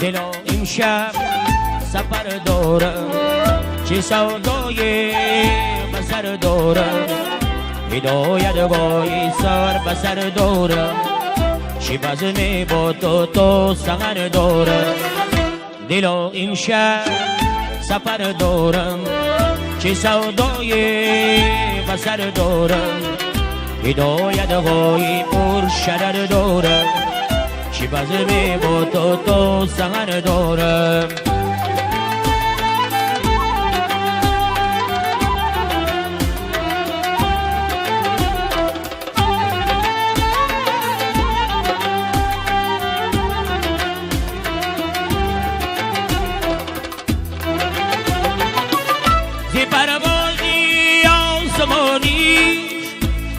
دل امشب سفر دارم، چه سودای بسر دارم، هدایت بای سر بسر دارم، چه بزم با تو سغر دارم. دل امشب سفر دارم، چه سودای بسر دارم، هدایت بای پر شرر دارم، چه بزم با تو سغر دارم.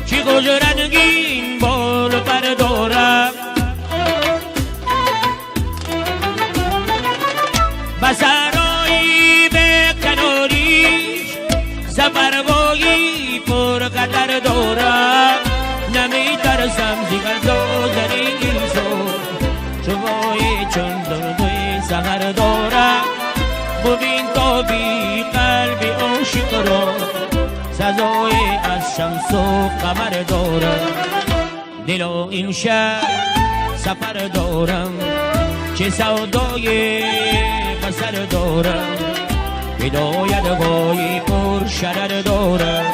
چی خوش رنگین بال پر دارم، بسرایی به کناریش سفربایی پر قدر دارم. نمی ترسم زیگر دادن این شد، شبایی چون دردوی سغر دارم. ببین تا بی قلبی عاشق را، سزای از شمس و قمر دارم. دل و امشب سفر دارم، چه سودای بسر دارم، هدایت بای پر شرر دارم،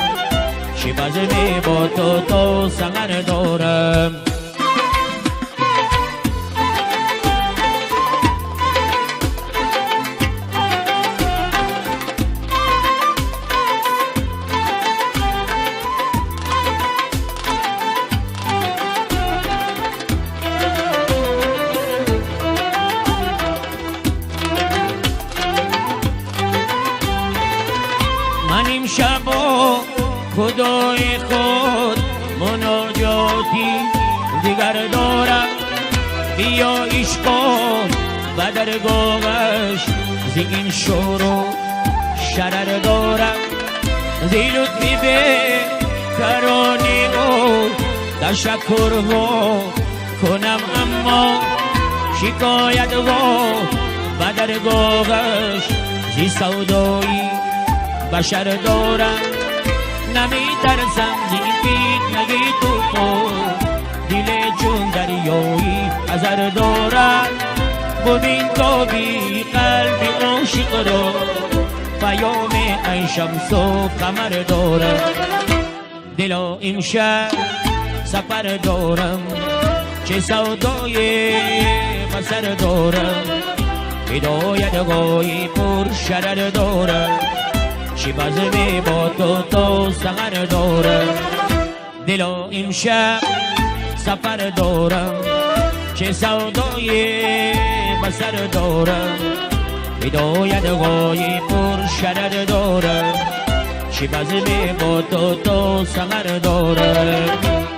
چه بزم با تو سغر دارم. من امشب با خدای خود مناجاتی دیگر دارم. بیا عشقان و درگاهش زین شور و شرر دارم. زی لطفی به کرانی و تشکر و کنم، اما شکایت و درگاهش زی سودایی بشر دارم. نمی ترسم زی فتنه طوفان، دل چون دریایی حذر دارم. ببین تا بی قلبی عاشق را، پیام ای شمس و قمر دارم. دل و امشب سفر دارم، چه سودای بسر دارم، هدایت بای پر شرر دارم، چه بزم با تو سغر دارم. دل و امشب سفر دارم، چه سودای بسر دارم، هدایت بای پر شرر دارم، چه بزم با تو سغر دارم.